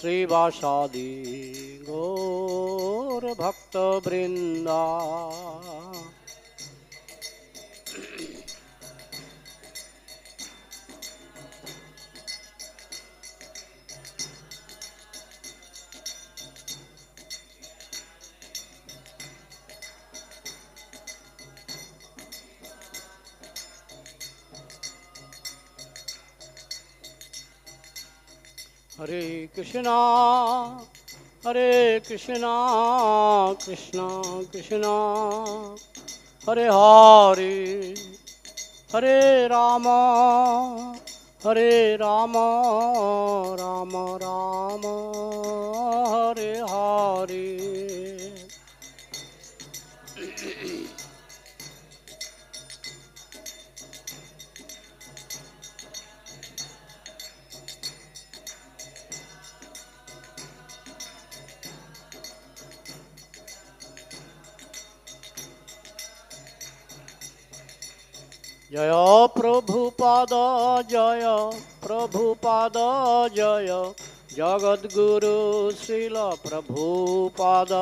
श्रीवासादि गौर भक्त वृंदा। हरे कृष्णा कृष्णा कृष्णा हरे हरे, हरे राम राम राम हरे हरे। जय प्रभुपाद जय प्रभुपाद जय जगद्गुरु श्रील प्रभुपाद।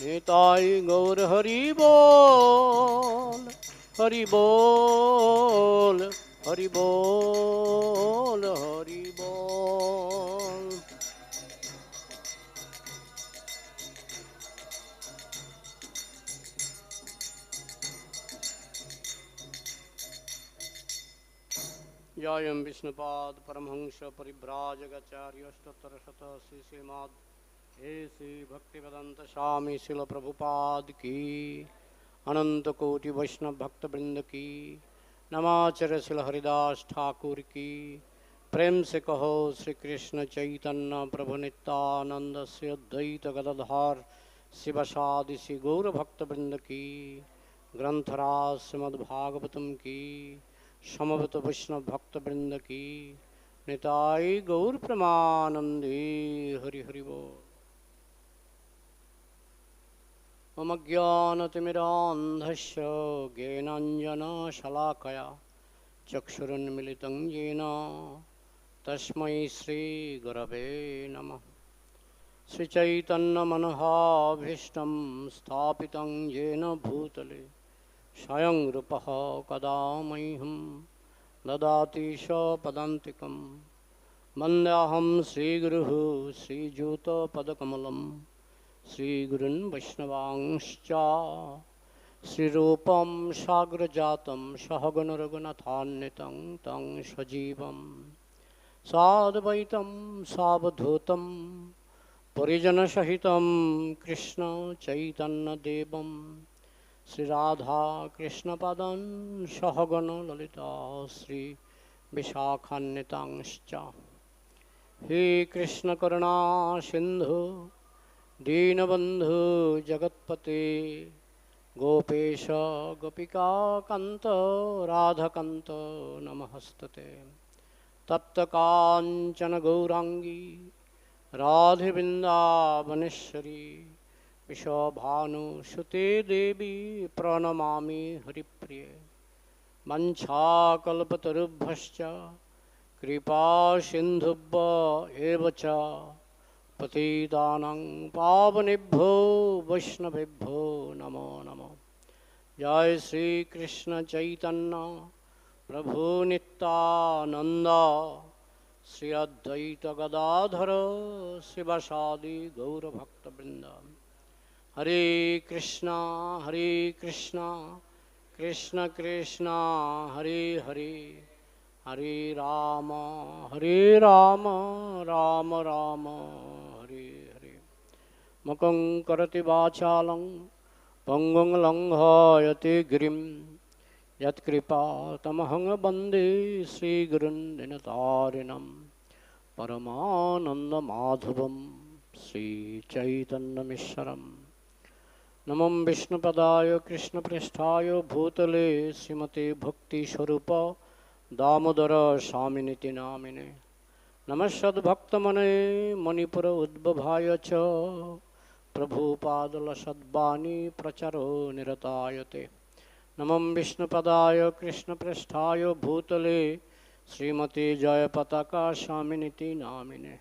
निताय गौर हरि बोल हरि बोल हरि बोल हरि बोल। जयं विष्णुपाद परमहंस परिव्राजकाचार्य अष्टोत्तर शत श्री श्रीमद हे श्री भक्तिवेदांत स्वामी शिल प्रभुपाद की, अनंत कोटि वैष्णव भक्त वृंद की, नमाचार्य शिल हरिदास ठाकुर की। प्रेम से कहो श्री कृष्ण चैतन्य प्रभु नित्यानंद श्री अद्वैत गदाधर शिवसादि श्री गौर भक्त वृंद की। ग्रंथराज श्रीमद् भागवतम की, समवेत वैष्णव भक्त वृंद की। निताय गौर प्रेमानंदे हरि हरि बोल। मम ज्ञानतिमिरान्धस्य ज्ञानाञ्जनशलाकया चक्षुरुन्मिलितं येन तस्मै श्रीगुरवे नमः। श्रीचैतन्यमनोहाभीष्टं स्थापितं येन भूतले स्वयं रूपः कदा मह्यं ददाति स्वपदान्तिकं। वन्देऽहं श्रीगुरुः श्रीयुतपदकमलं श्रीगुरून् वैष्णवांश्च। श्रीरूपं साग्रजातं सहगण रघुनाथान्वितं तं सजीवं साद्वैतं सावधूतं परिजनसहितं कृष्ण चैतन्यदेवं श्रीराधा कृष्णपादान् सहगण ललिता श्री विशाखान्वितांश्च। हे कृष्ण करुणा सिन्धु दीनबन्धु जगत्पते गोपेश गोपिका कान्त राधाकान्त नमस्तते। तप्त काञ्चन गौरांगी राधे वृन्दावनेश्वरी विश्वभानुसुते देवी प्रणमामि हरिप्रिये। वंशाकल्पतरुभ्यश्च कृपा सिन्धुभ्य एव च पतितानां पावनेभ्यो वैष्णवेभ्यो नमो नमः। जय श्री कृष्ण चैतन्य प्रभु नित्यानंद श्री अद्वैत गदाधर शिवसादि गौर भक्तवृंद। हरे कृष्णा कृष्ण कृष्ण हरे हरे, हरे राम राम राम हरे हरे। मुखं करोति वाचालं पंगुं लंघयते गिरिं यत्कृपातमहं वन्दे श्रीगुरुन् दिनतारिणं। परमानन्दमाधवं श्रीचैतन्यमीश्वरम्। नमो विष्णुपदाय कृष्णपृष्ठाय भूतले श्रीमते भक्तिस्वरूप दामोदर स्वामिनिति नामिने। नमः सद्भक्तमने मणिपुर उद्भवाय च प्रभुपादलसद्वाणी प्रचरो निरतायते। नमं विष्णुपदाय कृष्णप्रेष्ठाय भूतले श्रीमते जयपताका स्वामिनिति नामिने।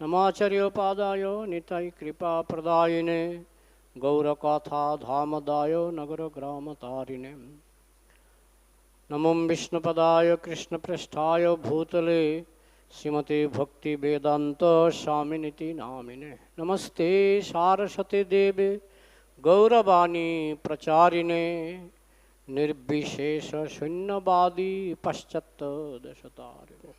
नमाचार्योपादाय निताय कृपाप्रदायिने गौरकथा धामदाय नगरग्रामतारिणे। नमं विष्णुपदाय कृष्णप्रेष्ठाय भूतले श्रीमते भक्तिवेदान्त स्वामिनिति नामिने। नमस्ते सारस्वते देवे गौरवाणी प्रचारिणे निर्विशेष शून्यवादी पश्चात् दशतारिणे।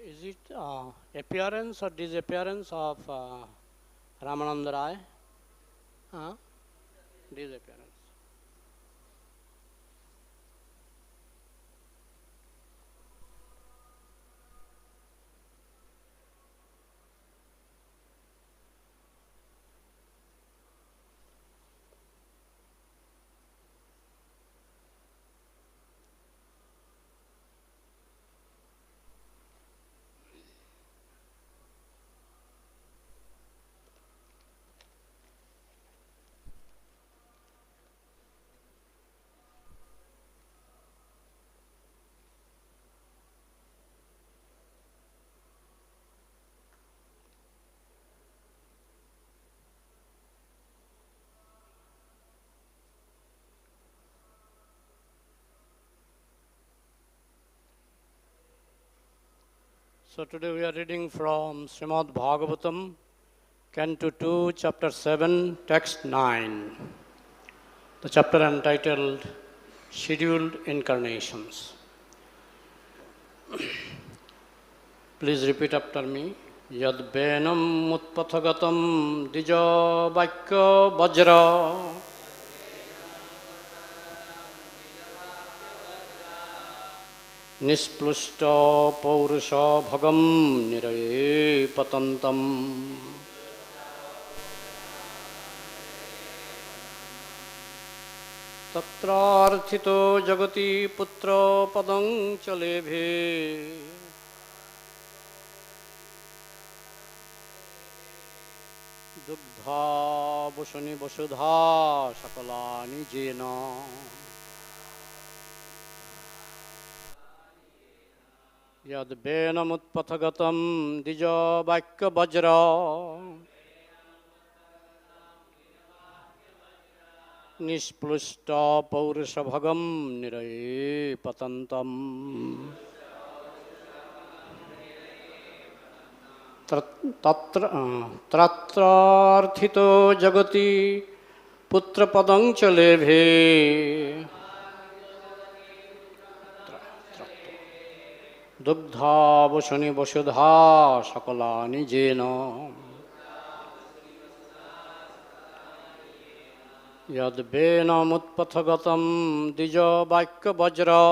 Is it appearance or disappearance of Ramananda Rai? Disappearance. So today we are reading from Srimad Bhagavatam, Canto 2, Chapter 7, Text 9. The chapter entitled Scheduled Incarnations. Please repeat after me. Yad venam utpatha-gataṁ dvija-vākya-vajra niṣpluṣṭa-pauruṣa-bhagaṁ niraye patantam. Trātvārthito jagati putra-padam ca lebhe dugdhā vasūni vasudhā sakalāni yena. Yad venam utpatha-gataṁ dvija-vākya-vajra niṣpluṣṭa-pauruṣa-bhagaṁ niraye patantam. trātvārthito jagati putra-padam ca lebhe dugdhā vasūni vasudhā sakalāni yena. Yad venam utpatha-gataṁ dvija-vākya-vajra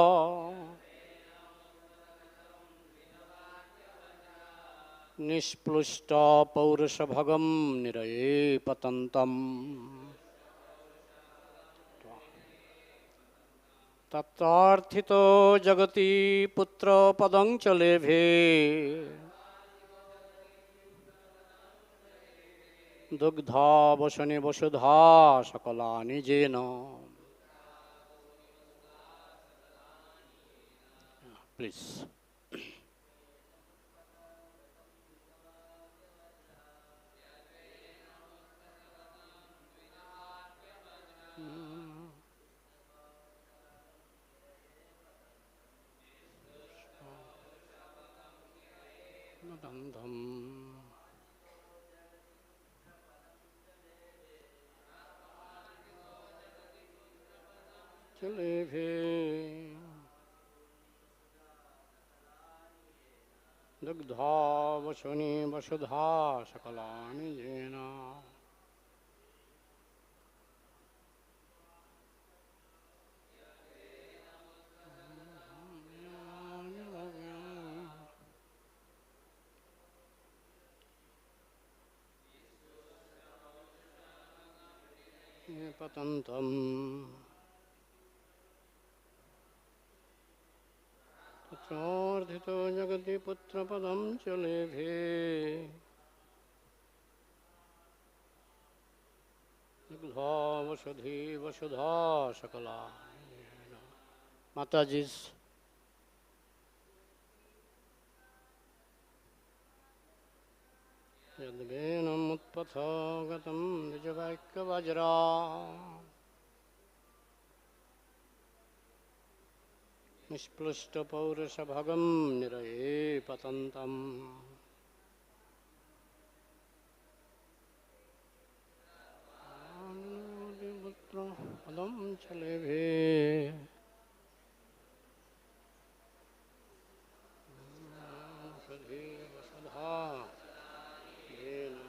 niṣpluṣṭa-pauruṣa-bhagaṁ niraye patantam. trātvārthito jagati putra-padam ca lebhe dugdhā vasūni vasudhā sakalāni yena. Please. lebhe dugdhā, vasūni, vasudhā, sakalāni, yena. patantam. trātvārthito jagati putra-padam lebhe. dugdhā vasudhā sakalāni. Mataji's venam utpatha-gataṁ dvija-vākya-vajra. niṣpluṣṭa-pauruṣa-bhagaṁ niraye patantam. putra-padam lebhe. vasudhā, yena.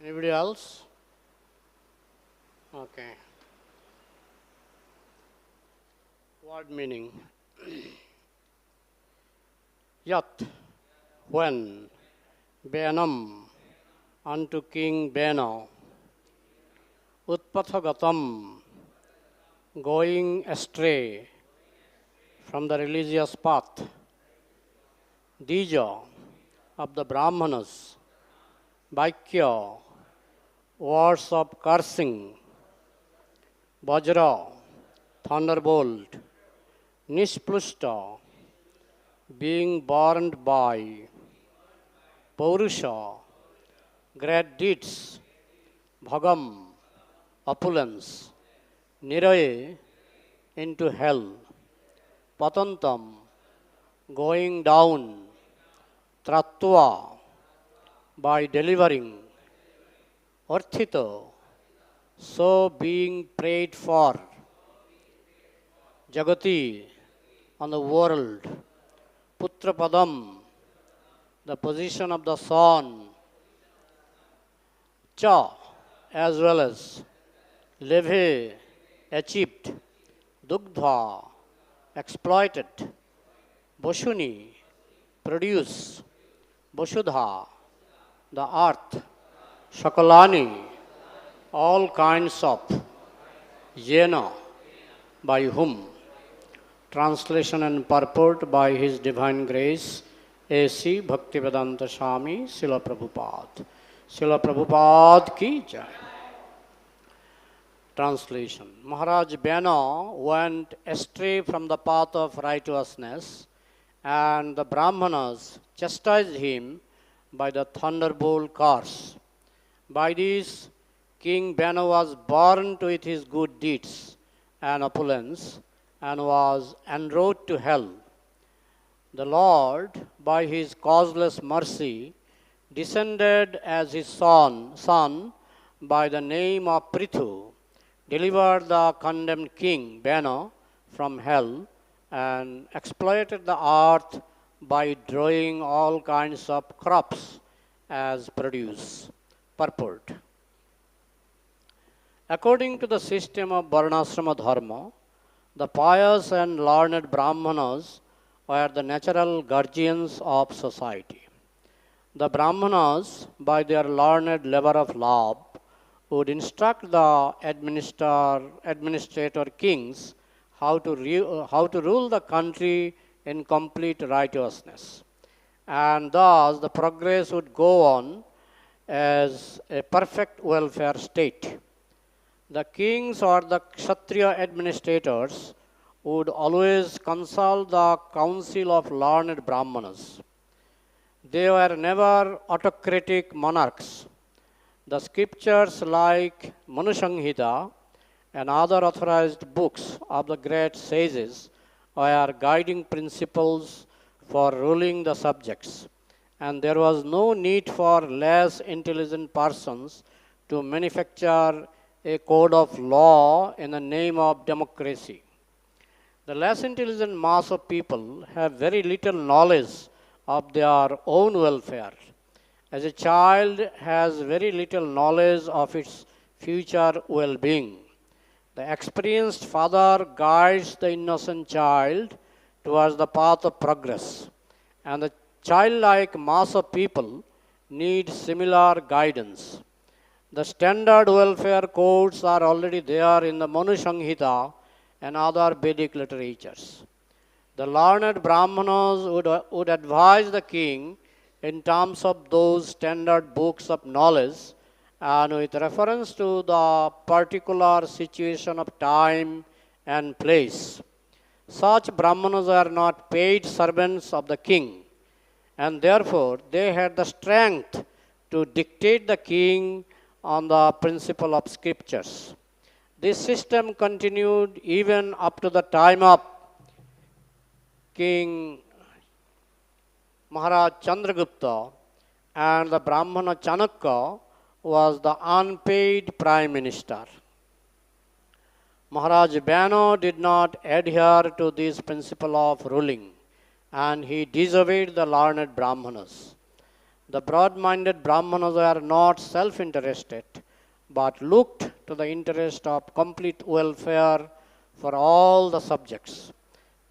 Anybody else? Okay. Word meaning. Yat, when, venam, unto King Vena, utpatha-gatam, going astray from the religious path, dvija, of the brāhmaṇas, vākya, words of cursing, vajra, thunderbolt, niṣpluṣṭa, being burned by, paurusha, great deeds, bhagam, opulence, niraye, into hell, patantam, going down, trātvā, by delivering, arthitaḥ, so being prayed for, jagati, on the world, putra-padam, the position of the son, cha, as well as, lebhe, achieved, dugdhā, exploited, vasūni, produce, vasudhā, the earth, sakalāni, all kinds of, yena, by whom. Translation and purport by His Divine Grace, A.C. Bhaktivedanta Swami, Srila Prabhupada. Srila Prabhupada ki jai. Translation. Mahārāja Vena went astray from the path of righteousness, and the brāhmaṇas chastised him by the thunderbolt curse. By this, King Vena was burnt with his good deeds and opulence, and was en route to hell. The Lord, by His causeless mercy, descended as His son by the name of Prithu, delivered the condemned King Vena from hell, and exploited the earth by drawing all kinds of crops as produce. Purport. According to the system of varnashrama dharma, the pious and learned brāhmaṇas were the natural guardians of society. The brāhmaṇas, by their learned labor of love, would instruct the administrator kings how to rule the country in complete righteousness. And thus the progress would go on as a perfect welfare state. The kings or the kshatriya administrators would always consult the council of learned brāhmaṇas. They were never autocratic monarchs. The scriptures like Manusamhita and other authorized books of the great sages were guiding principles for ruling the subjects, and there was no need for less intelligent persons to manufacture a code of law in the name of democracy. The less intelligent mass of people have very little knowledge of their own welfare. As a child has very little knowledge of its future well-being, the experienced father guides the innocent child towards the path of progress, and the childlike mass of people need similar guidance. The standard welfare codes are already there in the Manu Samhita and other Vedic literatures. The learned brāhmaṇas would advise the king in terms of those standard books of knowledge and with reference to the particular situation of time and place. Such brāhmaṇas are not paid servants of the king, and therefore they had the strength to dictate the king on the principle of scriptures. This system continued even up to the time of King Mahārāja Chandragupta, and the Brahmana Chanakya was the unpaid prime minister. Mahārāja Vena did not adhere to this principle of ruling, and he disobeyed the learned brāhmaṇas. The broad-minded brāhmaṇas were not self-interested, but looked to the interest of complete welfare for all the subjects.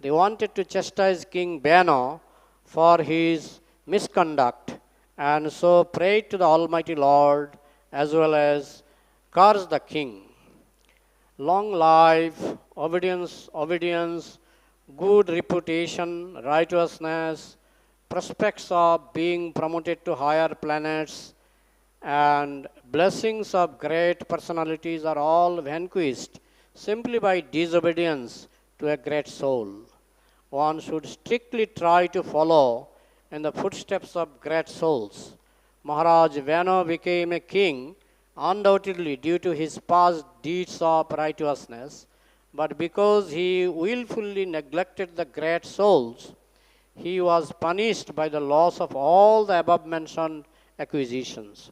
They wanted to chastise King Vena for his misconduct, and so prayed to the Almighty Lord as well as cursed the king. Long life, obedience, good reputation, righteousness, prospects of being promoted to higher planets, and blessings of great personalities are all vanquished simply by disobedience to a great soul. One should strictly try to follow in the footsteps of great souls. Mahārāja Vena became a king undoubtedly due to his past deeds of righteousness, but because he willfully neglected the great souls, he was punished by the loss of all the above-mentioned acquisitions.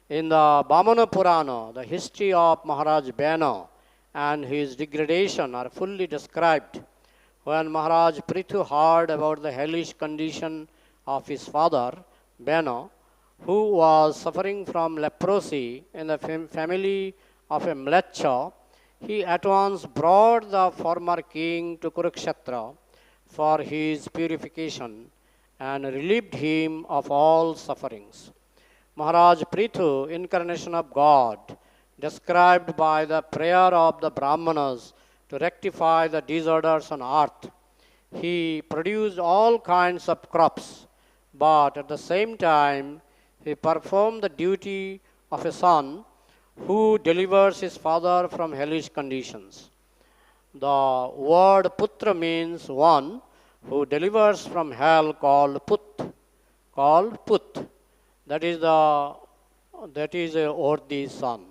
In the Vamana Purana, the history of Mahārāja Vena and his degradation are fully described. When Mahārāja Prithu heard about the hellish condition of his father, Vena, who was suffering from leprosy in the family of a mlecha, he at once brought the former king to Kurukshetra for his purification and relieved him of all sufferings. Mahārāja Prithu, incarnation of God, described by the prayer of the brāhmaṇas to rectify the disorders on earth. He produced all kinds of crops, but at the same time, he performed the duty of a son who delivers his father from hellish conditions. The word putra means one who delivers from hell, called put. That is a worthy son.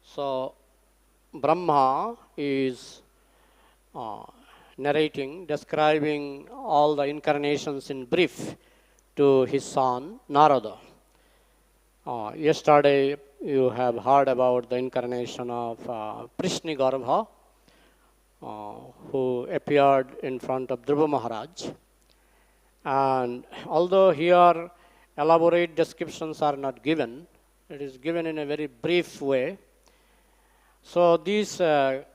So Brahma is narrating, describing all the incarnations in brief to his son Narada. Yesterday you have heard about the incarnation of Prishnigarbha, who appeared in front of Dhruva Maharaj. And although here elaborate descriptions are not given, it is given in a very brief way. So this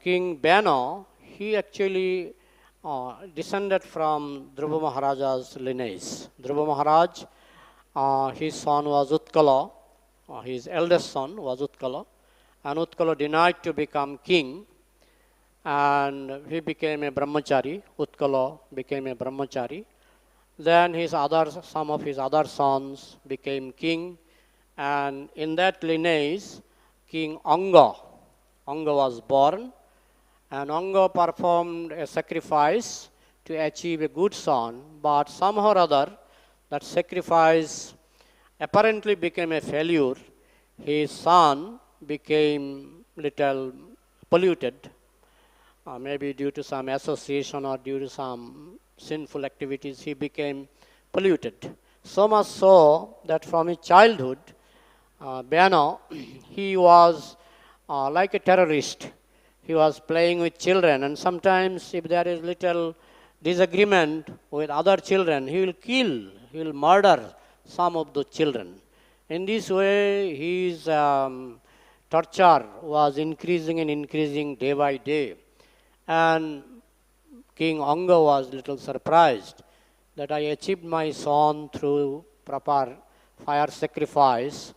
King Vena, he actually descended from Dhruva Maharaja's lineage. Dhruva Maharaj, his son was Utkala, his eldest son was Utkala, and Utkala denied to become king, and he became a brahmachari. Utkala became a brahmachari. Then some of his other sons became king, and in that lineage, King Anga was born, and Anga performed a sacrifice to achieve a good son, but somehow or other, that sacrifice apparently became a failure. His son became little polluted, maybe due to some association or due to some sinful activities, he became polluted. So much so that from his childhood, Vena, he was like a terrorist. he was playing with children, and sometimes if there is little disagreement with other children, he will kill, he will murder some of the children. In this way, his torture was increasing and increasing day by day. And King Anga was little surprised that I achieved my son through proper fire sacrifice,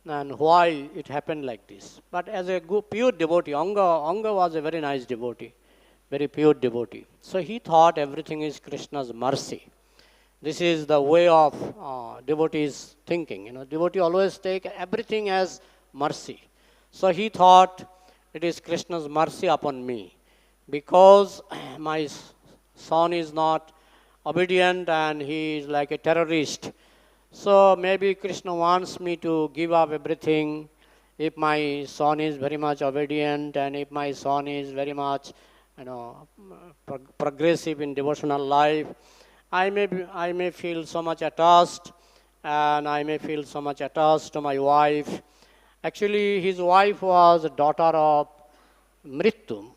and why it happened like this. But as a good, pure devotee, Anga was a very nice devotee, very pure devotee. So he thought everything is Krishna's mercy. This is the way of devotees thinking. Devotee always take everything as mercy. So he thought it is Krishna's mercy upon me, because my son is not obedient and he is like a terrorist. So maybe Krishna wants me to give up everything. If my son is very much obedient, and if my son is very much, progressive in devotional life, I may feel so much attached, and I may feel so much attached to my wife. Actually, his wife was a daughter of Mrityu,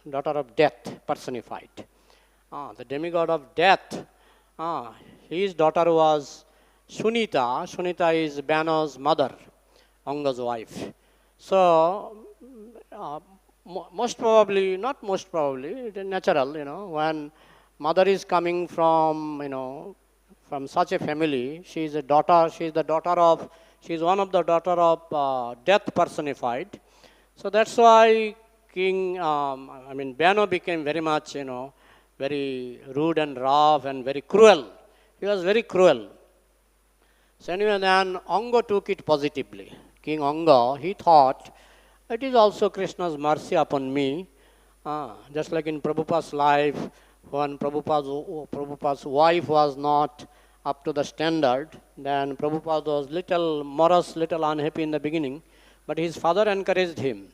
daughter of death personified. The demigod of death. His daughter was Sunita. Sunita is Vena's mother, Anga's wife. So, most probably, not most probably, it is natural, when mother is coming from, from such a family, she is one of the daughter of death personified. So that's why King, Vena became very much, very rude and rough and very cruel. He was very cruel. So anyway, then Anga took it positively. King Anga, he thought, it is also Krishna's mercy upon me. Just like in Prabhupada's life, when Prabhupada's wife was not up to the standard, then Prabhupada was little morose, little unhappy in the beginning, but his father encouraged him.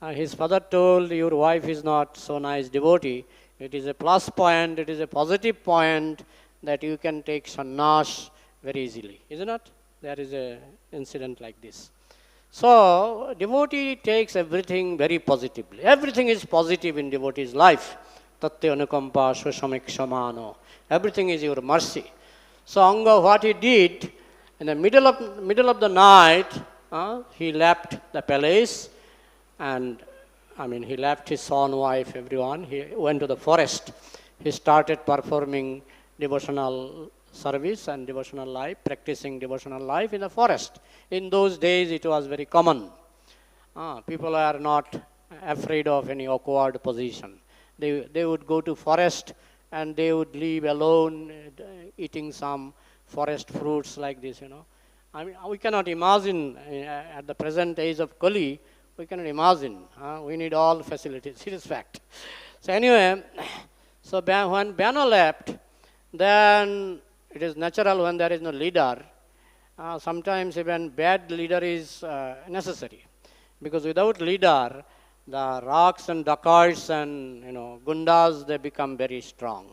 His father told, your wife is not so nice devotee. It is a plus point, it is a positive point that you can take sannyas very easily. Isn't it? There is an incident like this. So, devotee takes everything very positively. Everything is positive in devotee's life. Tatte anukampa swasamikṣamano. Everything is your mercy. So, Anga, what he did, in the middle of the night, he left the palace, and he left his son, wife, everyone. He went to the forest. He started performing devotional service and devotional life, practicing devotional life in the forest. In those days, it was very common. People are not afraid of any awkward position. They would go to forest and they would live alone, eating some forest fruits like this, we cannot imagine at the present age of Kali, we cannot imagine. We need all facilities. It is fact. So anyway, so when Vena left, then it is natural when there is no leader. Sometimes even bad leader is necessary, because without leader, the raks and dacoits and gundas, they become very strong.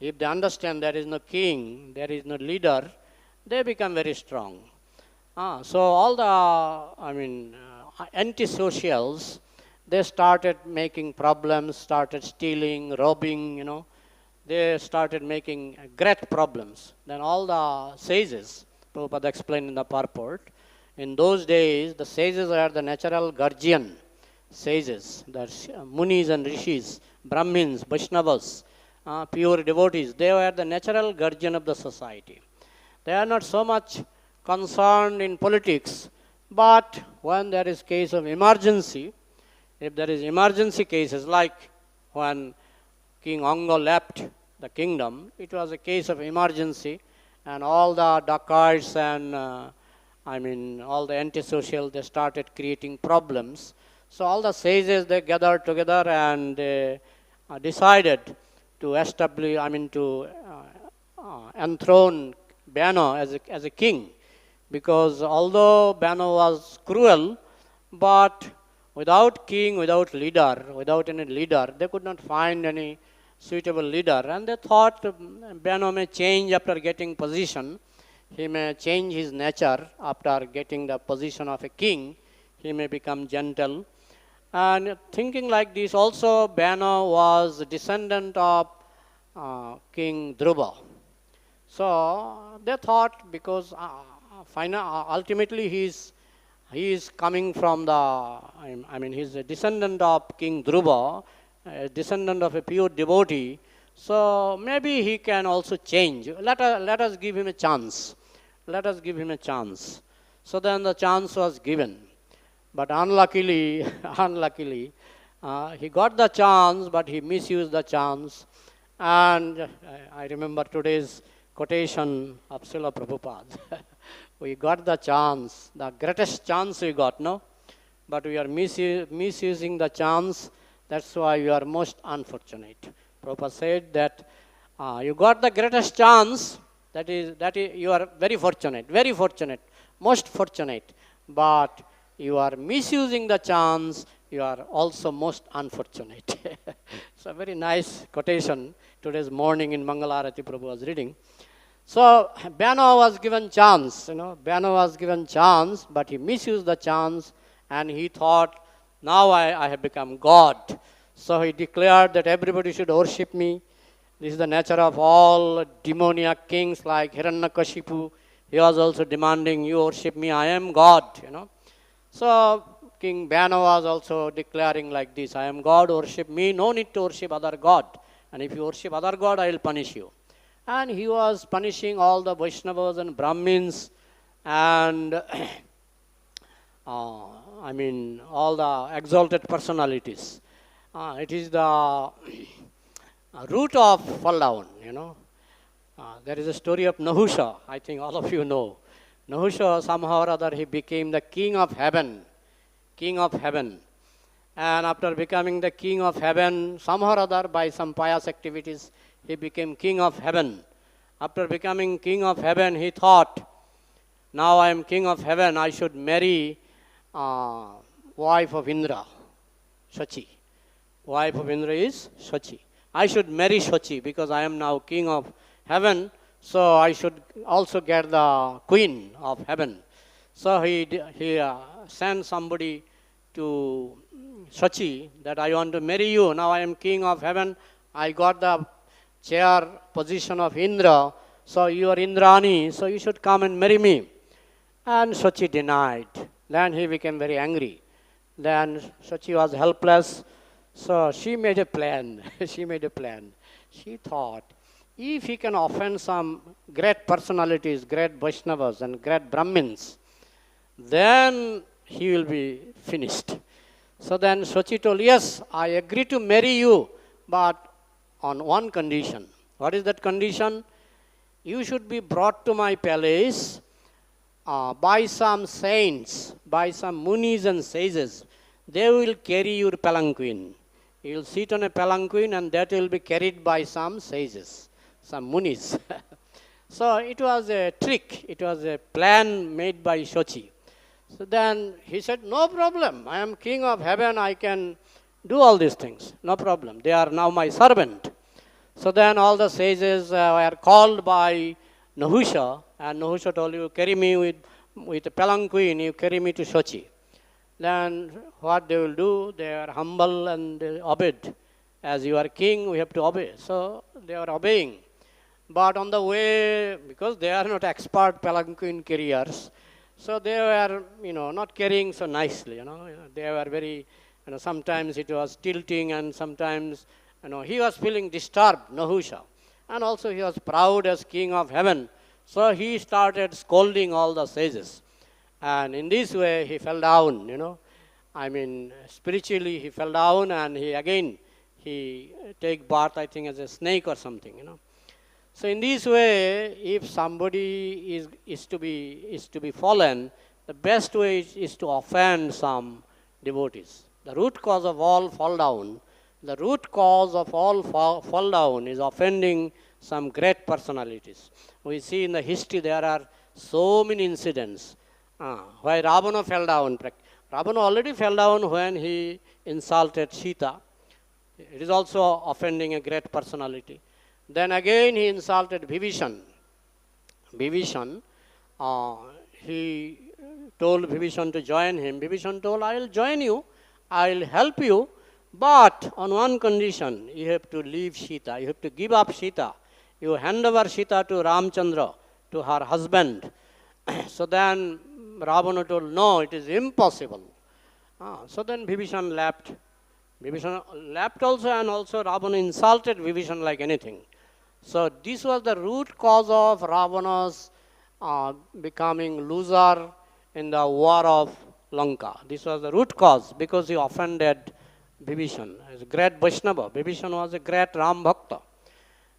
If they understand there is no king, there is no leader, they become very strong. So all the antisocials, they started making problems, started stealing, robbing, they started making great problems. Then all the sages, Prabhupada explained in the purport, in those days, the sages were the natural guardian sages, the munis and rishis, brahmins, vaishnavas, pure devotees. They were the natural guardian of the society. They are not so much concerned in politics, but when there is case of emergency, if there is emergency cases like when King Anga left the kingdom, it was a case of emergency, and all the dacoits and all the antisocial, they started creating problems. So all the sages, they gathered together and they decided to establish, to enthrone Vena as a king, because although Vena was cruel, but without king, without leader, without any leader, they could not find any suitable leader, and they thought Vena may change after getting position. He may change his nature after getting the position of a king. He may become gentle. And thinking like this, also Vena was a descendant of King Dhruva. So they thought, because ultimately he is coming from he's a descendant of King Dhruva, a descendant of a pure devotee. So maybe he can also change. Let us give him a chance. Let us give him a chance. So then the chance was given. But unluckily, he got the chance, but he misused the chance. And I remember today's quotation of Srila Prabhupada. We got the chance, the greatest chance we got, no? But we are misusing the chance. That's why you are most unfortunate. Prabhupada said that you got the greatest chance. That is, you are very fortunate, most fortunate. But you are misusing the chance. You are also most unfortunate. It's a very nice quotation. Today's morning in Mangalarati Prabhu was reading. So Vena was given chance, Vena was given chance, but he misused the chance, and he thought, now I have become God. So he declared that everybody should worship me. This is the nature of all demoniac kings like Hiranyakashipu. He was also demanding, you worship me, I am God, So King Vena was also declaring like this, I am God, worship me, no need to worship other God. And if you worship other God, I will punish you. And he was punishing all the Vaishnavas and Brahmins and all the exalted personalities. It is the root of fall down, There is a story of Nahusha, I think all of you know. Nahusha, somehow or other, he became the king of heaven. And after becoming the king of heaven, somehow or other, by some pious activities, he became king of heaven. After becoming king of heaven, he thought, now I am king of heaven, I should marry wife of Indra, Shachi. Wife of Indra is Shachi. I should marry Shachi because I am now king of heaven, so I should also get the queen of heaven. So he sent somebody to Shachi that I want to marry you. Now I am king of heaven. I got the chair position of Indra. So you are Indrani, so you should come and marry me. And Shachi denied. Then he became very angry. Then Shachi was helpless. So she made a plan. She thought, if he can offend some great personalities, great Vaishnavas and great Brahmins, then he will be finished. So then Shachi told, yes, I agree to marry you, but on one condition. What is that condition? You should be brought to my palace by some saints, by some munis and sages. They will carry your palanquin. You will sit on a palanquin and that will be carried by some sages, some munis. So it was a trick. It was a plan made by Shachi. So then he said, no problem. I am king of heaven. I can do all these things. No problem. They are now my servant. So then all the sages were called by Nahusha. And Nahusha told, you carry me with a palanquin. You carry me to Shachi. Then what they will do, they are humble and they obeyed. As you are king, we have to obey. So they are obeying. But on the way, because they are not expert palanquin carriers, so they were, not carrying so nicely, They were very, sometimes it was tilting and sometimes, he was feeling disturbed, Nahusha. And also he was proud as king of heaven. So he started scolding all the sages. And in this way, he fell down, spiritually he fell down and he take birth, I think, as a snake or something, So in this way, if somebody is to be fallen, the best way is to offend some devotees. The root cause of all fall down, is offending some great personalities. We see in the history there are so many incidents. Why Ravana fell down. Ravana already fell down when he insulted Sita. It is also offending a great personality. Then again he insulted Vibhishan. He told Vibhishan to join him. Vibhishan told, I will join you. I'll help you, but on one condition, you have to leave Sita. You have to give up Sita. You hand over Sita to Ramchandra, to her husband. So then Ravana told, no, it is impossible. So then Vibhishan left. Vibhishan left also, and also Ravana insulted Vibhishan like anything. So this was the root cause of Ravana's becoming loser in the war of Lanka. This was the root cause, because he offended Vibhishan. He was a great Vaishnava. Vibhishan was a great Ram Bhakta.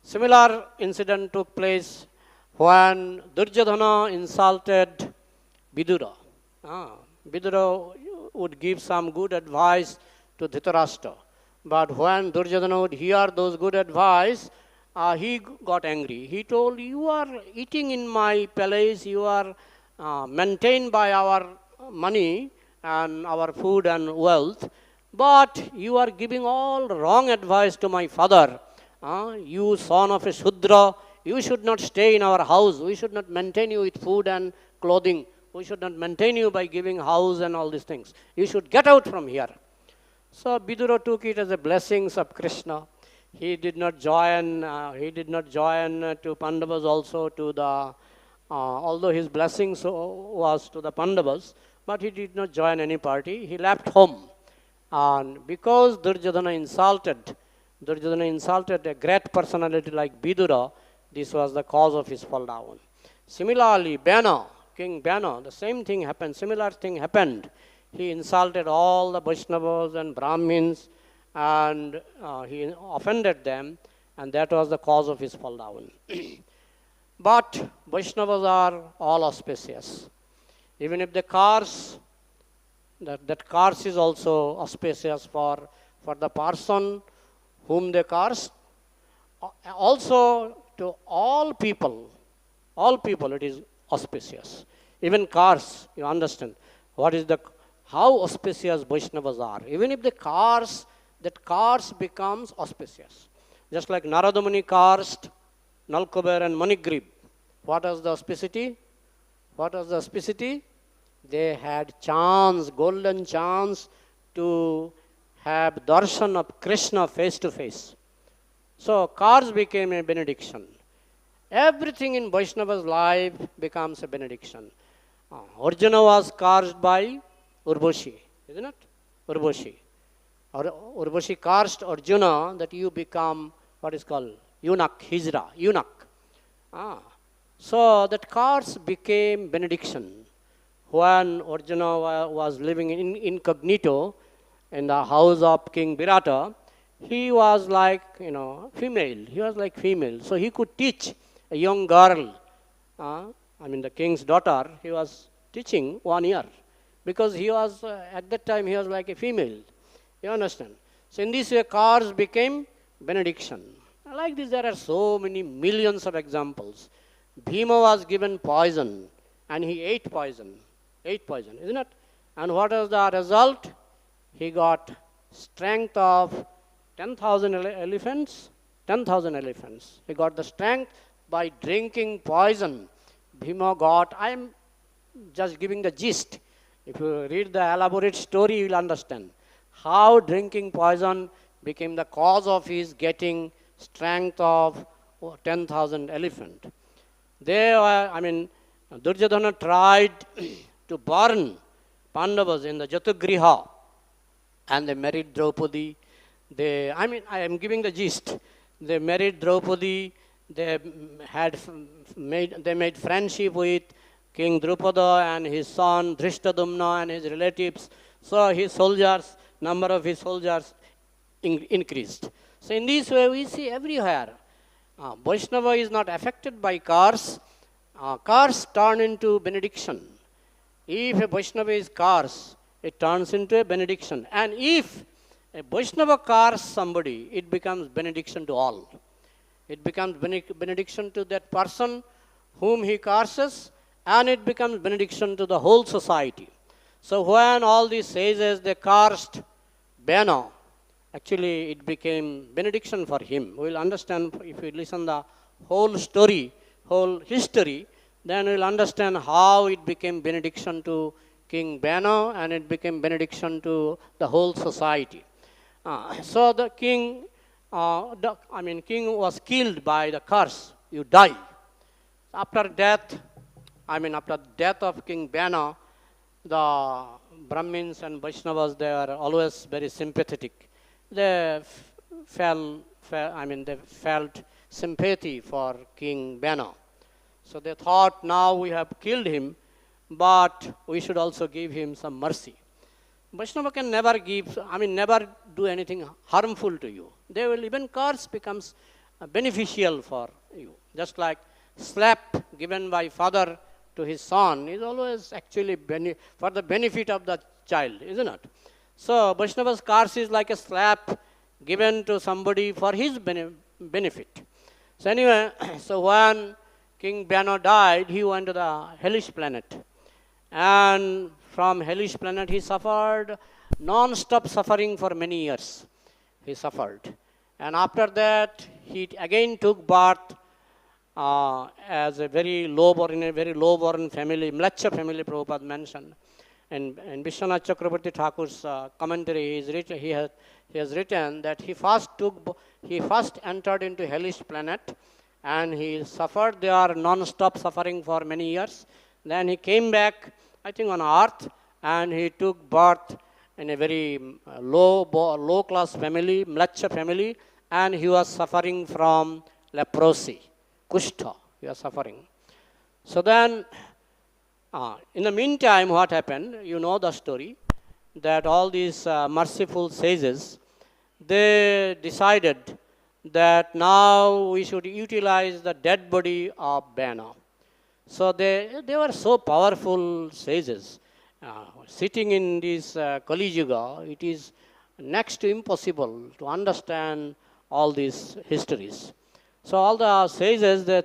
Similar incident took place when Duryodhana insulted Vidura. Vidura would give some good advice to Dhritarashtra. But when Duryodhana would hear those good advice, he got angry. He told, you are eating in my palace, you are maintained by our money and our food and wealth, but you are giving all wrong advice to my father. You son of a Shudra, you should not stay in our house. We should not maintain you with food and clothing. We should not maintain you by giving house and all these things. You should get out from here. So Vidura took it as a blessings of Krishna. He did not join. To Pandavas also, to the although his blessings was to the Pandavas, but he did not join any party. He left home, and because Duryodhana insulted a great personality like Vidura, this was the cause of his fall down. Similarly, King Vena, the same thing happened. Similar thing happened. He insulted all the Vaishnavas and Brahmins, and he offended them, and that was the cause of his fall down. But Vaishnavas are all auspicious. Even if they curse, that curse is also auspicious for the person whom they curse. Also to all people it is auspicious. Even curse, you understand how auspicious Vaishnavas are. Even if they curse, that curse becomes auspicious. Just like Narada Muni cursed Nalkuber and Manigrib. What was the auspicity? They had golden chance to have darshan of Krishna face to face. So curse became a benediction. Everything in Vaishnava's life becomes a benediction. Arjuna was cursed by Urvashi, isn't it? Urvashi. Urvashi cursed Arjuna that you become what is called eunuch. So that curse became benediction. When Arjuna was living incognito in the house of King Virata, he was like, female. He was like female. So he could teach a young girl, the king's daughter, he was teaching 1 year. Because he was, at that time, he was like a female. You understand? So in this way, curse became benediction. Like this, there are so many millions of examples. Bhima was given poison, and he ate poison, isn't it? And what was the result? He got strength of 10,000 elephants. He got the strength by drinking poison. Bhima got, I am just giving the gist. If you read the elaborate story, you will understand how drinking poison became the cause of his getting strength of 10,000 elephant. Duryodhana tried to burn Pandavas in the Jatugriha, and they married Draupadi. I am giving the gist. They married Draupadi. They made friendship with King Drupada and his son Drishtadumna and his relatives. So number of his soldiers increased. So in this way we see everywhere. Vaishnava is not affected by curse. Curse turn into benediction. If a Vaishnava is cursed, it turns into a benediction. And if a Vaishnava curse somebody, it becomes benediction to all. It becomes benediction to that person whom he curses, and it becomes benediction to the whole society. So when all these sages, they cursed Vena, actually it became benediction for him. We will understand if we listen the whole story, whole history, then we will understand how it became benediction to King Vena, and it became benediction to the whole society. So the king, king was killed by the curse. You die. After death, after death of King Vena, the Brahmins and Vaishnavas, they are always very sympathetic. They they felt sympathy for King Vena. So they thought, now we have killed him, but we should also give him some mercy. Vaishnava can never never do anything harmful to you. They will, even curse becomes beneficial for you. Just like slap given by father to his son is always actually for the benefit of the child, isn't it? So Vaishnava's curse is like a slap given to somebody for his benefit. So anyway, so when King Vena died, he went to the hellish planet. And from hellish planet he suffered non-stop suffering for many years. He suffered. And after that, he again took birth as a very low-born, in a very low-born family, Mlacha family, Prabhupada mentioned. And in Vishwanath Chakravarti Thakur's commentary, he has written that he first entered into hellish planet, and he suffered there non-stop suffering for many years. Then he came back, I think, on earth, and he took birth in a very low-class family, Mlacha family, and he was suffering from leprosy, kushtha, he was suffering. So then, in the meantime, what happened, you know the story, that all these merciful sages, they decided that now we should utilize the dead body of Vena. So they were so powerful sages. Sitting in this Kali Yuga, it is next to impossible to understand all these histories. So all the sages, they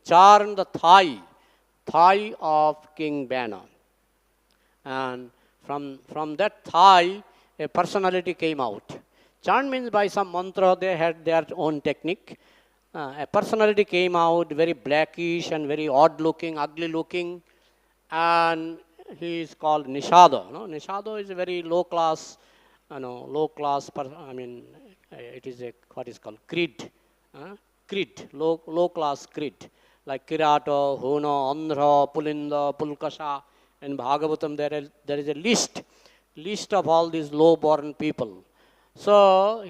charmed the thigh of King Vena. And from that thigh, a personality came out. Chant means by some mantra, they had their own technique. A personality came out, very blackish and very odd-looking, ugly-looking, and he is called Nishada. No? Nishada is a very low-class, it is what is called creed, low-class creed, like Kirata, Hona, Andhra, Pulinda, Pulkasha. In Bhagavatam, there is a list of all these low-born people. So,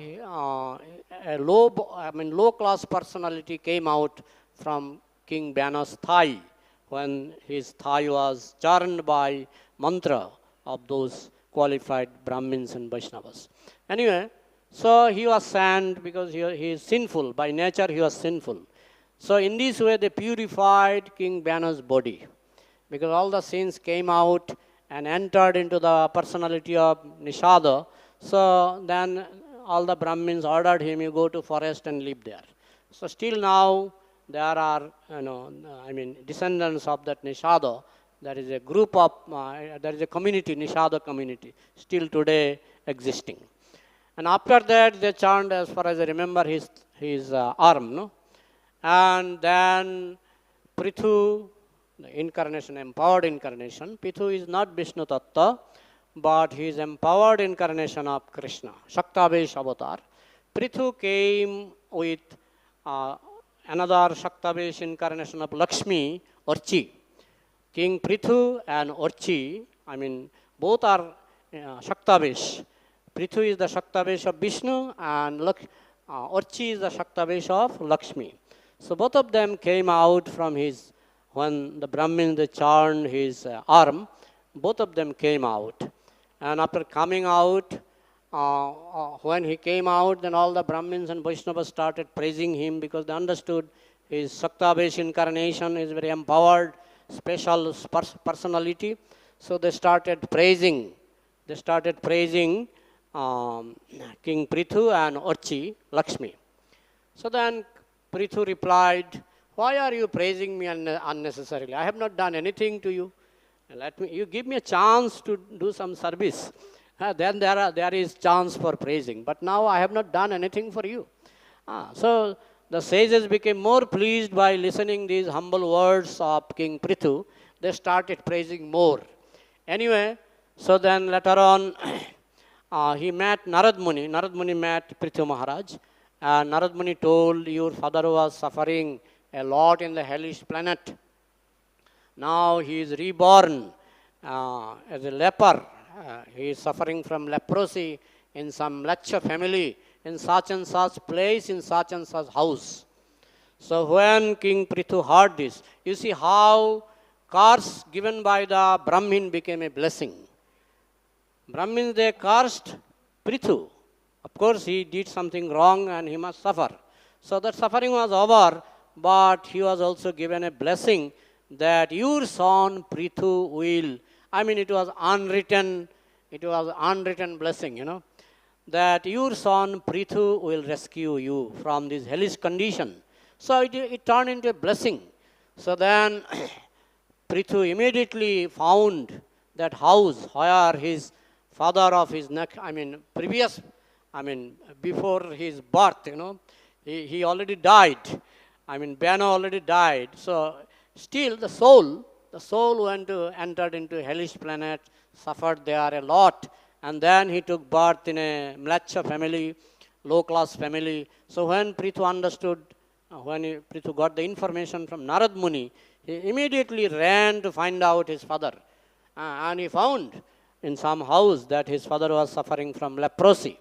a low-class personality came out from King Vena's thigh when his thigh was charmed by mantra of those qualified Brahmins and Vaishnavas. Anyway, so he was sent because he is sinful. By nature, he was sinful. So, in this way, they purified King Vena's body because all the sins came out and entered into the personality of Nishada. So then all the Brahmins ordered him, you go to forest and live there. So still now there are, descendants of that Nishada. There is a group of, there is a community, Nishada community, still today existing. And after that they chant, as far as I remember, his arm, no? And then Prithu, the incarnation, empowered incarnation. Prithu is not Vishnu Tattva, but he is empowered incarnation of Krishna, Shaktavesh avatar. Prithu came with another Shaktavesh incarnation of Lakshmi, Orchi. King Prithu and Orchi, both are Shaktavesh. Prithu is the Shaktavesh of Vishnu and Orchi is the Shaktavesh of Lakshmi. So both of them came out from his, when the Brahmins they charmed his arm, both of them came out. And after coming out, when he came out, then all the Brahmins and Vaishnavas started praising him because they understood his Shaktavesh incarnation is very empowered, special personality. So they started praising. They started praising King Prithu and Orchi, Lakshmi. So then Prithu replied, "Why are you praising me unnecessarily? I have not done anything to you. You give me a chance to do some service. Then there is chance for praising. But now I have not done anything for you." So the sages became more pleased by listening these humble words of King Prithu. They started praising more. Anyway, so then later on, he met Narad Muni. Narad Muni met Prithu Maharaj. And Narad Muni told, your father was suffering a lot in the hellish planet. Now he is reborn as a leper. He is suffering from leprosy in some lecture family, in such and such place, in such and such house. So when King Prithu heard this, you see how curse given by the Brahmin became a blessing. Brahmins, they cursed Prithu. Of course, he did something wrong and he must suffer. So that suffering was over, but he was also given a blessing that your son Prithu will, it was unwritten blessing, that your son Prithu will rescue you from this hellish condition. So it turned into a blessing. So then Prithu immediately found that house where his father of his before his birth, he already died. Vena already died. So still the soul entered into a hellish planet, suffered there a lot, and then he took birth in a mlacha family, low-class family. So when Prithu understood, Prithu got the information from Narad Muni, he immediately ran to find out his father. And he found in some house that his father was suffering from leprosy.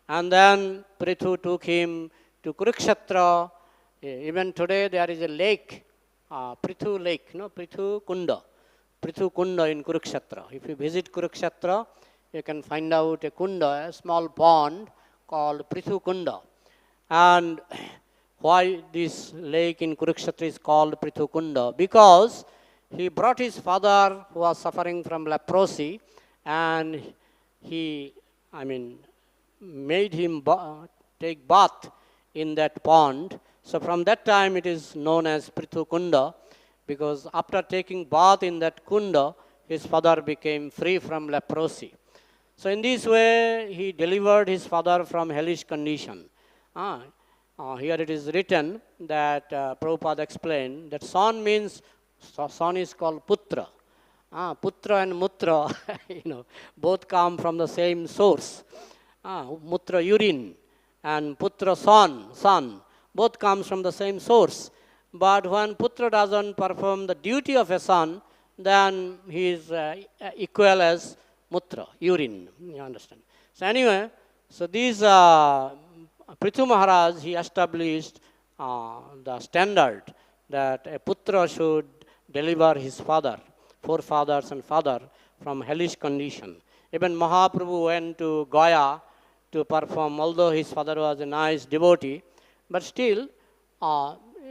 And then Prithu took him to Kurukshetra. Even today there is a lake, Prithu Lake, Prithu Kunda in Kurukshetra. If you visit Kurukshetra, you can find out a kunda, a small pond called Prithu Kunda. And why this lake in Kurukshetra is called Prithu Kunda? Because he brought his father who was suffering from leprosy, and he, made him take bath in that pond. So from that time it is known as Prithu Kunda, because after taking bath in that kunda, his father became free from leprosy. So in this way, he delivered his father from hellish condition. Here it is written that Prabhupada explained that son means, son is called putra. Putra and mutra, both come from the same source. Mutra urine and putra son, both comes from the same source. But when putra doesn't perform the duty of a son, then he is equal as mutra, urine, you understand. So anyway, so these Prithu Maharaj, he established the standard that a putra should deliver his father, forefathers and father from hellish condition. Even Mahaprabhu went to Gaya to perform, although his father was a nice devotee, but still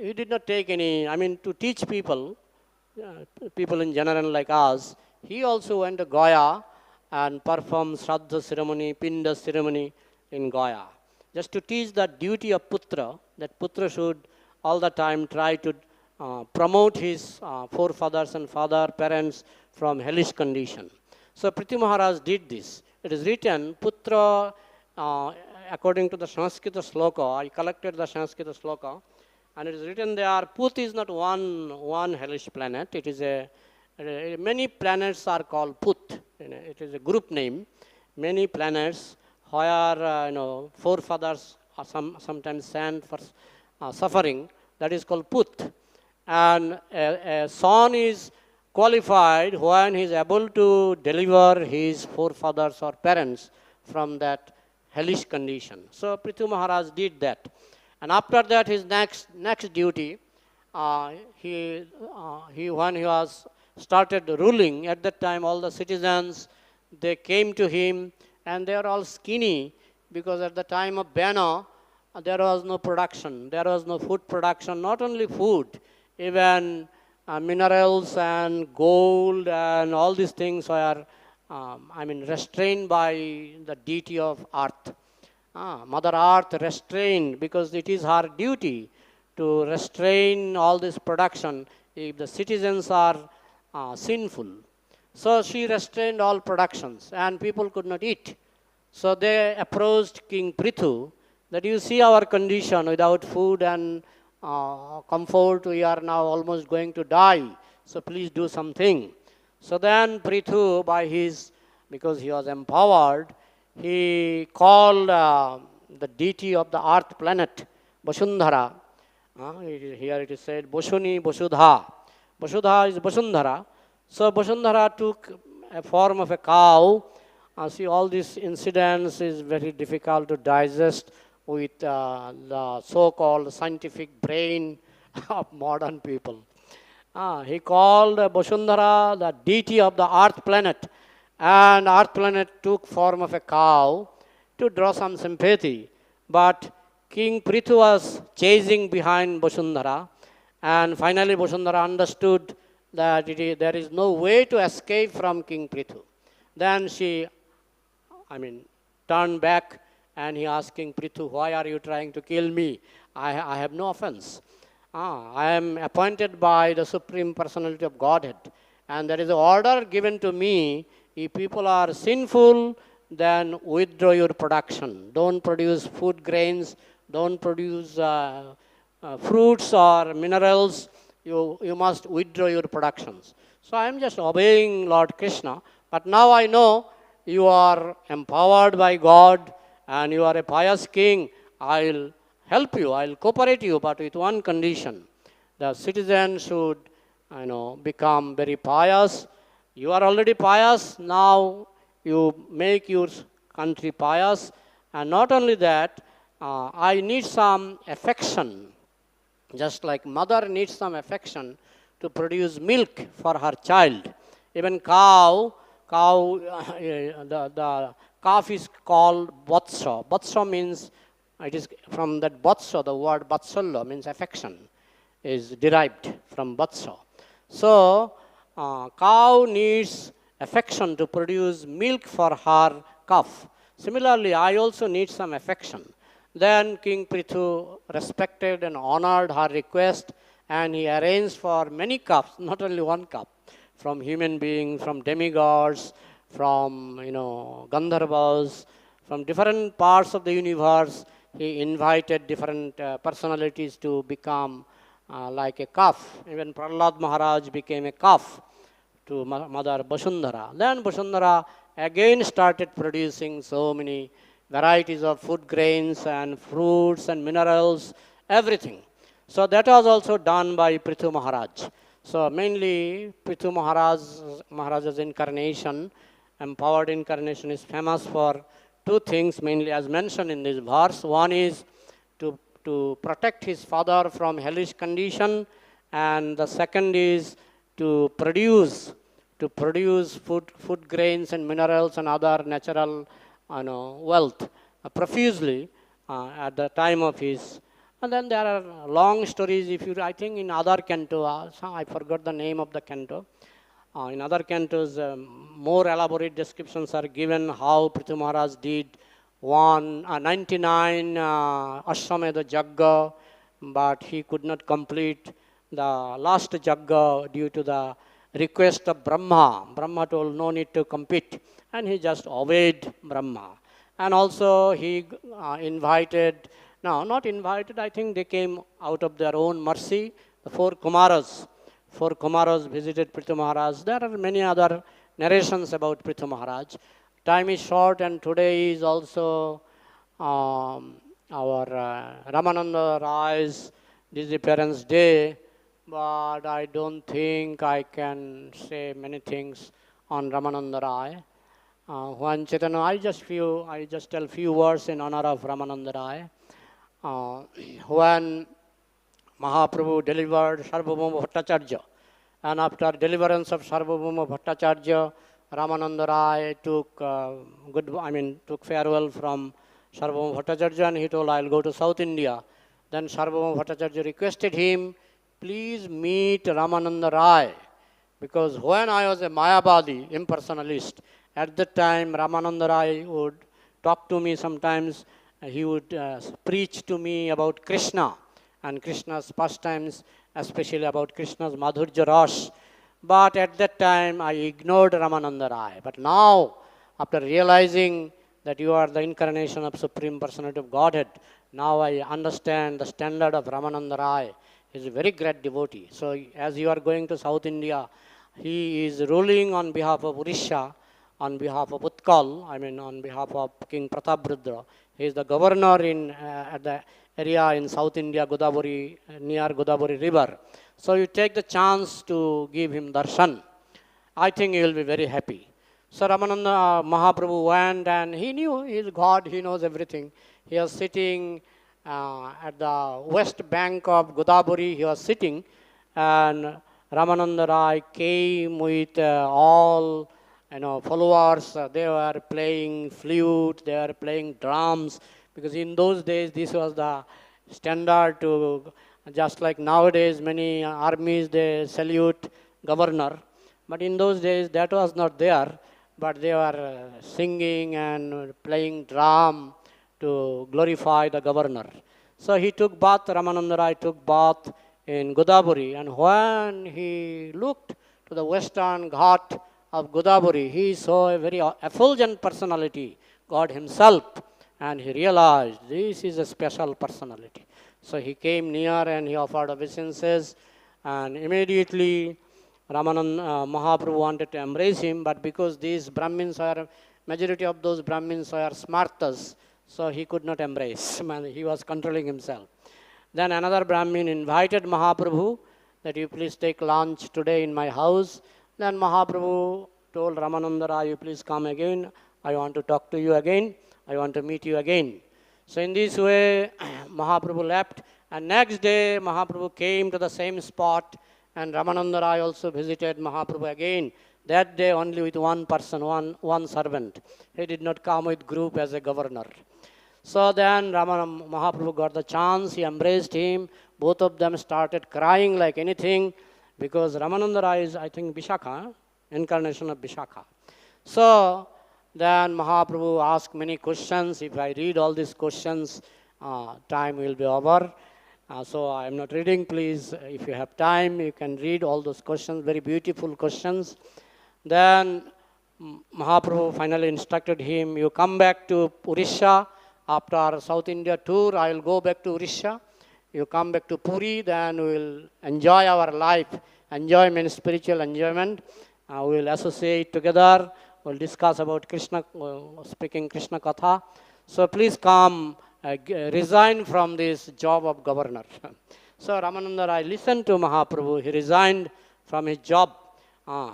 he did not take any, to teach people, people in general like us, he also went to Gaya and performed Shraddha ceremony, Pinda ceremony in Gaya. Just to teach the duty of putra, that putra should all the time try to promote his forefathers and parents from hellish condition. So Prithu Maharaj did this. It is written, putra, according to the Sanskrit sloka, I collected the Sanskrit sloka, and it is written there, Put is not one hellish planet. It is many planets are called Put. It is a group name. Many planets where forefathers are sometimes sent for suffering. That is called Put. And a son is qualified when he is able to deliver his forefathers or parents from that hellish condition. So Prithu Maharaj did that. And after that, his next duty, when he was started ruling, at that time all the citizens, they came to him and they are all skinny, because at the time of Vena, there was no production, there was no food production, not only food, even minerals and gold and all these things were, restrained by the deity of earth. Mother Earth restrained, because it is her duty to restrain all this production if the citizens are sinful. So she restrained all productions and people could not eat. So they approached King Prithu that you see our condition without food and comfort, we are now almost going to die. So please do something. So then Prithu, because he was empowered, he called the deity of the earth planet, Vasundhara. Here it is said, vasūni, vasudhā. Vasudhā is Vasundhara. So Vasundhara took a form of a cow. See, all these incidents is very difficult to digest with the so-called scientific brain of modern people. He called Vasundhara the deity of the earth planet, and earth planet took form of a cow to draw some sympathy. But King Prithu was chasing behind Vasundhara, and finally Vasundhara understood that there is no way to escape from King Prithu. Then she, turned back, and he asked King Prithu, why are you trying to kill me? I have no offense. I am appointed by the Supreme Personality of Godhead, and there is an order given to me, if people are sinful, then withdraw your production. Don't produce food grains, don't produce fruits or minerals. You must withdraw your productions. So I am just obeying Lord Krishna, but now I know you are empowered by God and you are a pious king. I will help you, I will cooperate you, but with one condition. The citizens should become very pious. You are already pious, now you make your country pious. And not only that, I need some affection. Just like mother needs some affection to produce milk for her child. Even the calf is called vatsa. Vatsa means, it is from that vatsa, the word vatsalya means affection, is derived from vatsa. So, cow needs affection to produce milk for her calf. Similarly, I also need some affection. Then King Prithu respected and honored her request, and he arranged for many cups, not only one cup, from human beings, from demigods, from Gandharvas, from different parts of the universe. He invited different personalities to become like a calf. Even Prahlad Maharaj became a calf to Mother Vasundhara. Then Vasundhara again started producing so many varieties of food grains and fruits and minerals, everything. So that was also done by Prithu Maharaj. So mainly Prithu Maharaj's incarnation, empowered incarnation, is famous for two things, mainly as mentioned in this verse. One is to protect his father from hellish condition, and the second is to produce food grains and minerals and other natural wealth profusely at the time of his. And then there are long stories. I think in other canto, I forgot the name of the canto. In other cantos, more elaborate descriptions are given how Prithu Maharaj did 99 Ashwamedha Yajna, but he could not complete the last Yajna due to the request of Brahma. Brahma told no need to compete, and he just obeyed Brahma. And also he invited, not invited, I think they came out of their own mercy, the four Kumaras. Four Kumaras visited Prithu Maharaj. There are many other narrations about Prithu Maharaj. Time is short, and today is also our Ramananda Rai's disappearance day, but I don't think I can say many things on Ramananda Rai. When Chaitanya, I just tell few words in honor of Ramananda Rai. When Mahaprabhu delivered Sarvabhauma Bhattacharya, and after deliverance of Sarvabhauma Bhattacharya, Ramananda Rai took farewell from Sarvabhauma Bhattacharya, and he told, I'll go to South India. Then Sarvabhauma Bhattacharya requested him, please meet Ramananda Rai, because when I was a Mayavadi, impersonalist, at that time Ramananda Rai would talk to me sometimes. He would preach to me about Krishna and Krishna's pastimes, especially about Krishna's Madhurya Ras. But at that time I ignored Ramananda Rai. But now, after realizing that you are the incarnation of Supreme Personality of Godhead, now I understand the standard of Ramananda Rai. He is a very great devotee. So as you are going to South India, he is ruling on behalf of Odisha, on behalf of Utkal, on behalf of King Pratapruddra. He is the governor in at the area in South India, Godavari, near Godavari river. So you take the chance to give him darshan. I think he will be very happy. So Ramananda Mahaprabhu went, and he knew he is God, he knows everything. He was sitting at the west bank of Godavari, he was sitting, and Ramananda Rai came with all followers. They were playing flute, they were playing drums, because in those days this was the standard to, just like nowadays many armies they salute governor, but in those days that was not there, but they were singing and playing drum to glorify the governor. So he took bath, Ramananda Rai took bath in Godavari, and when he looked to the western ghat of Godavari, he saw a very effulgent personality, God himself, and he realized this is a special personality. So he came near and he offered obeisances, and immediately Ramananda Mahaprabhu wanted to embrace him, but because these Brahmins are, majority of those Brahmins are smartas, so he could not embrace. He was controlling himself. Then another Brahmin invited Mahaprabhu that you please take lunch today in my house. Then Mahaprabhu told Ramananda Rai, you please come again. I want to talk to you again. I want to meet you again. So in this way, Mahaprabhu left. And next day, Mahaprabhu came to the same spot, and Ramananda Rai also visited Mahaprabhu again. That day only with one person, one servant. He did not come with group as a governor. So then Mahaprabhu got the chance, he embraced him. Both of them started crying like anything, because Ramananda Rai is, I think, Vishakha, incarnation of Vishakha. So then Mahaprabhu asked many questions. If I read all these questions, time will be over. So I am not reading. Please, if you have time, you can read all those questions, very beautiful questions. Then Mahaprabhu finally instructed him, you come back to Odisha. After South India tour, I will go back to Odisha. You come back to Puri, then we will enjoy our life, enjoyment, spiritual enjoyment. We will associate together. We will discuss about Krishna, speaking Krishna Katha. So please come, resign from this job of governor. So Ramananda Rai listened to Mahaprabhu. He resigned from his job.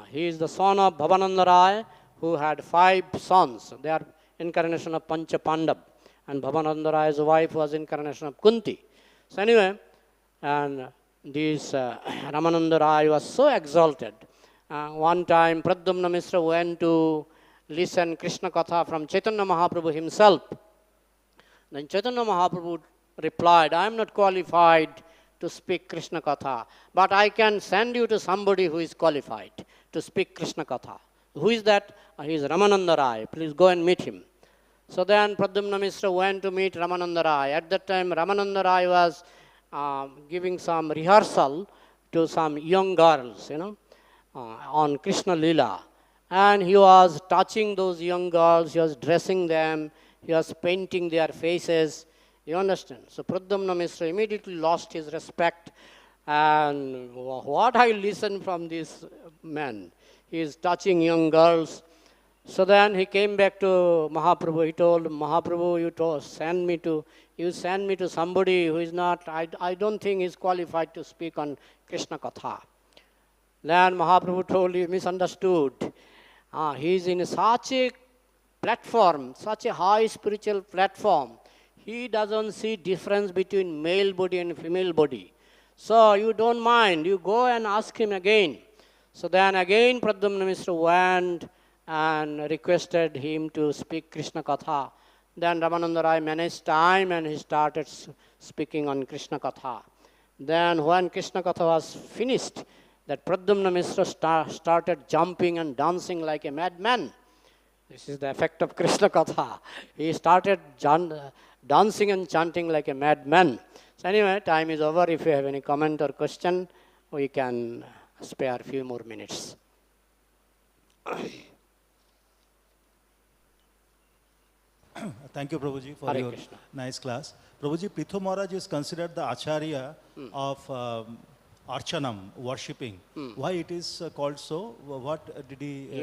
He is the son of Bhavananda Rai, who had 5 sons. They are incarnation of Pancha Pandava. And Bhavananda Rai's wife was incarnation of Kunti. So anyway, and this Ramananda Rai was so exalted. One time Pradyumna Mishra went to listen Krishna Katha from Chaitanya Mahaprabhu himself. Then Chaitanya Mahaprabhu replied, I am not qualified to speak Krishna Katha, but I can send you to somebody who is qualified to speak Krishna Katha. Who is that? He is Ramananda Rai. Please go and meet him. So then Pradyumna Mishra went to meet Ramananda Rai. At that time, Ramananda Rai was giving some rehearsal to some young girls, on Krishna Lila. And he was touching those young girls, he was dressing them, he was painting their faces. You understand? So Pradyumna Mishra immediately lost his respect. And what I listen from this man? He is touching young girls. So then he came back to Mahaprabhu. He told Mahaprabhu, you send me to somebody who is not, I don't think he is qualified to speak on Krishna Katha. Then Mahaprabhu told, you misunderstood. He is in such a platform, such a high spiritual platform. He doesn't see difference between male body and female body. So you don't mind, you go and ask him again. So then again Pradyumna Mishra went and requested him to speak Krishna Katha. Then Ramananda Rai managed time and he started speaking on Krishna Katha. Then when Krishna Katha was finished, that Pradyumna Mishra started jumping and dancing like a madman. This is the effect of Krishna Katha. He started dancing and chanting like a madman. So anyway, time is over. If you have any comment or question, we can spare a few more minutes. Thank you, Prabhuji, for your nice class. Prabhuji, Prithu Maharaj is considered the Acharya of archanam, worshipping. Why it is called so? What did he do?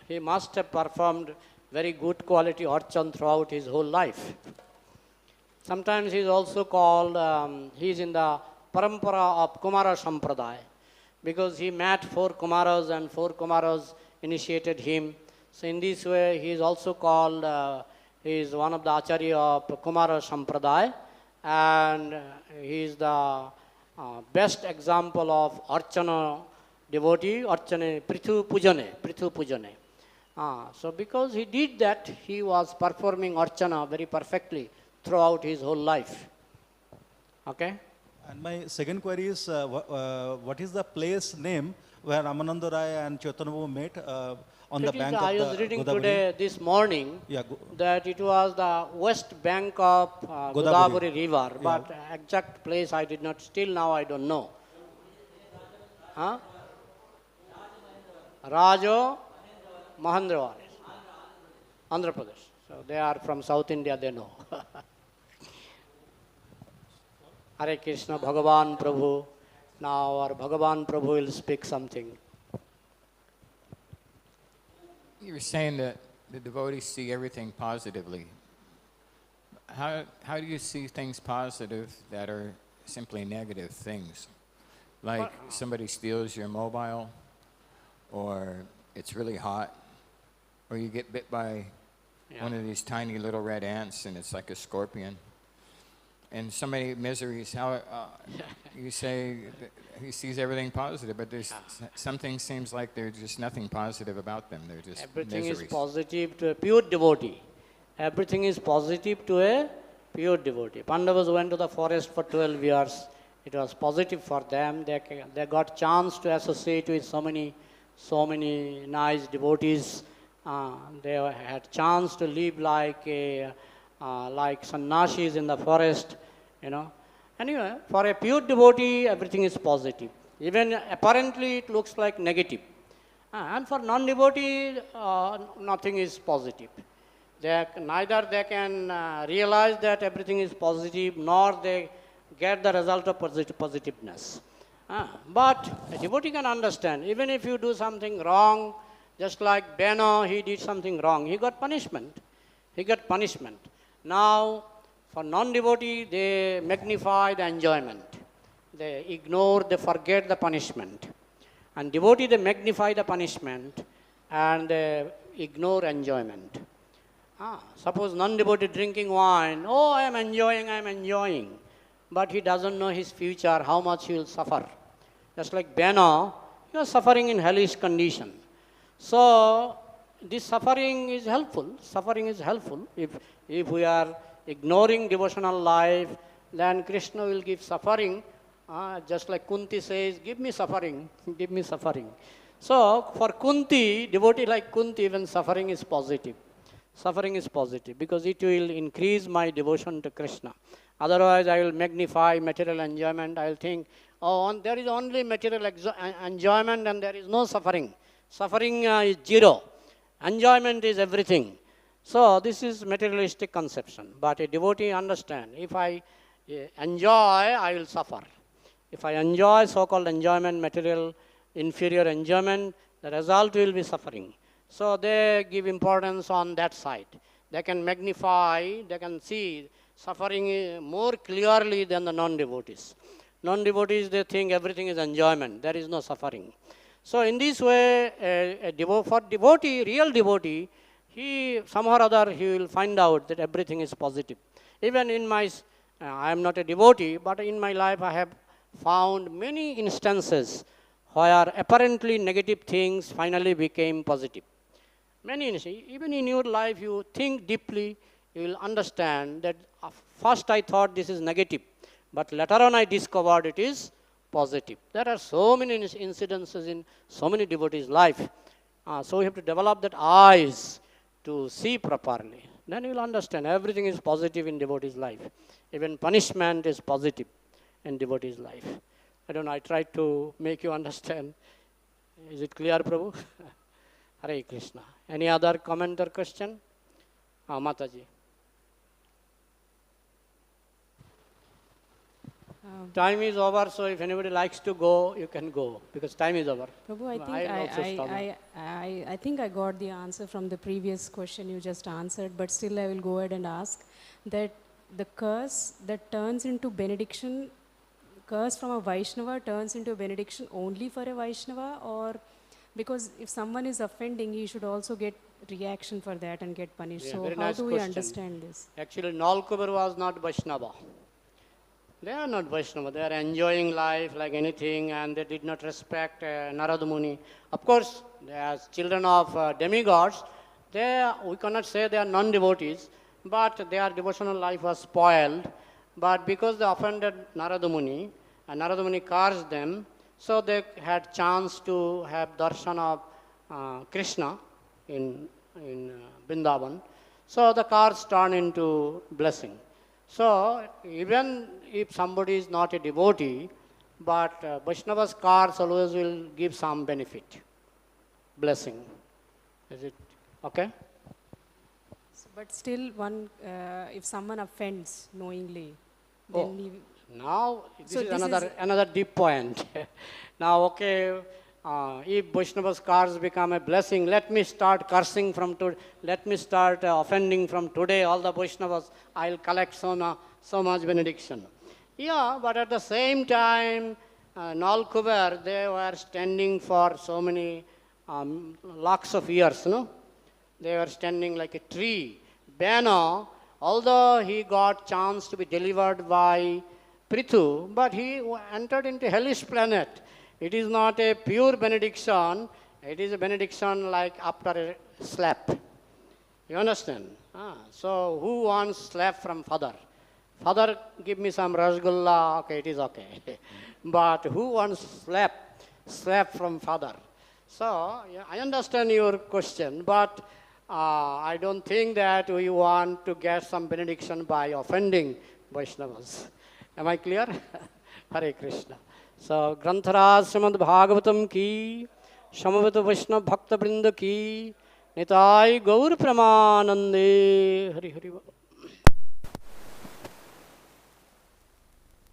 He must have performed very good quality archan throughout his whole life. Sometimes he is also called, he is in the parampara of Kumara Sampradaya, because he met 4 Kumaras and 4 Kumaras initiated him. So in this way, he is also called, he is one of the Acharya of Kumara Sampradaya, and he is the best example of Archana devotee, Archana Prithu Pujane. So because he did that, he was performing Archana very perfectly throughout his whole life. Okay? And my second query is, what is the place name where Ramananda Rai and Chaitanya Prabhu met on the bank of the I was reading Godavari? today, this morning, that it was the west bank of Godavari river, but exact place I did not, still now I don't know. Huh? Rajo Mahendravaris, Andhra Pradesh. So they are from South India, they know. Hare Krishna, Bhagavan Prabhu. Now our Bhagavan Prabhu will speak something. You were saying that the devotees see everything positively. How do you see things positive that are simply negative things? Like somebody steals your mobile, or it's really hot, or you get bit by one of these tiny little red ants and it's like a scorpion. And so many miseries. How you say that he sees everything positive, but there's something seems like there's just nothing positive about them. They're just everything miseries. is positive to a pure devotee. Everything is positive to a pure devotee. Pandavas went to the forest for 12 years. It was positive for them. They got chance to associate with so many nice devotees. They had chance to live like sannyasis in the forest, Anyway, for a pure devotee, everything is positive. Even apparently it looks like negative. And for non-devotee, nothing is positive. Neither they can realize that everything is positive, nor they get the result of positiveness. But a devotee can understand, even if you do something wrong, just like Vena, he did something wrong, he got punishment. Now, for non-devotee, they magnify the enjoyment. They ignore, they forget the punishment. And devotee, they magnify the punishment and they ignore enjoyment. Suppose non-devotee drinking wine, I am enjoying. But he doesn't know his future, how much he will suffer. Just like Vena, he was suffering in hellish condition. So, this suffering is helpful. If we are ignoring devotional life, then Krishna will give suffering. Just like Kunti says, give me suffering. So, for Kunti, devotee like Kunti, even suffering is positive. Because it will increase my devotion to Krishna. Otherwise, I will magnify material enjoyment. I will think, there is only material enjoyment and there is no suffering. Suffering is zero. Enjoyment is everything. So, this is materialistic conception. But a devotee understands, if I enjoy, I will suffer. If I enjoy so-called enjoyment, material, inferior enjoyment, the result will be suffering. So, they give importance on that side. They can magnify, they can see suffering more clearly than the non-devotees. Non-devotees, they think everything is enjoyment. There is no suffering. So, in this way, for devotee, real devotee, he somehow or other he will find out that everything is positive. Even in I am not a devotee, but in my life I have found many instances where apparently negative things finally became positive. Many instances. Even in your life, you think deeply, you will understand that first I thought this is negative, but later on I discovered it is positive. There are so many incidences in so many devotees' life. So we have to develop that eyes to see properly. Then you will understand everything is positive in devotee's life. Even punishment is positive in devotee's life. I don't know, I tried to make you understand. Is it clear, Prabhu? Hare Krishna. Any other comment or question? Mataji. Time is over, so if anybody likes to go, you can go, because time is over. Prabhu, I think I'll also stop now. I think I got the answer from the previous question you just answered, but still I will go ahead and ask that the curse that turns into benediction, curse from a Vaishnava turns into a benediction only for a Vaishnava, or because if someone is offending, he should also get reaction for that and get punished. Yeah, so very how nice do we question. understand this? Actually, Nalkubar was not Vaishnava. They are not Vaishnava. They are enjoying life like anything, and they did not respect Narada Muni. Of course, they are children of demigods. We cannot say they are non-devotees, but their devotional life was spoiled. But because they offended Narada Muni, and Narada Muni cursed them, so they had chance to have darshan of Krishna in Vrindavan. So the curse turned into blessing. So even if somebody is not a devotee, but Vaishnava's curse always will give some benefit, blessing. Is it okay? But still, if someone offends knowingly, then Now this is another deep point. Now, okay, if Vaishnava's curse become a blessing, let me start cursing from today. Let me start offending from today. All the Vaishnavas, I'll collect so much benediction. Yeah, but at the same time, Nalkubar, they were standing for so many lakhs of years, no? They were standing like a tree. Vena, although he got chance to be delivered by Prithu, but he entered into hellish planet. It is not a pure benediction. It is a benediction like after a slap. You understand? So who wants slap from father? Father, give me some rasgulla. Okay, it is okay. But who wants slap from father? So yeah, I understand your question, but I don't think that we want to get some benediction by offending Vaishnavas. Am I clear? Hare Krishna. So, Grantharaj Srimad Bhagavatam ki, Samavita Vaishnava Bhakta Vrinda ki, Nitai Gaur Premanjana. Hari Hari.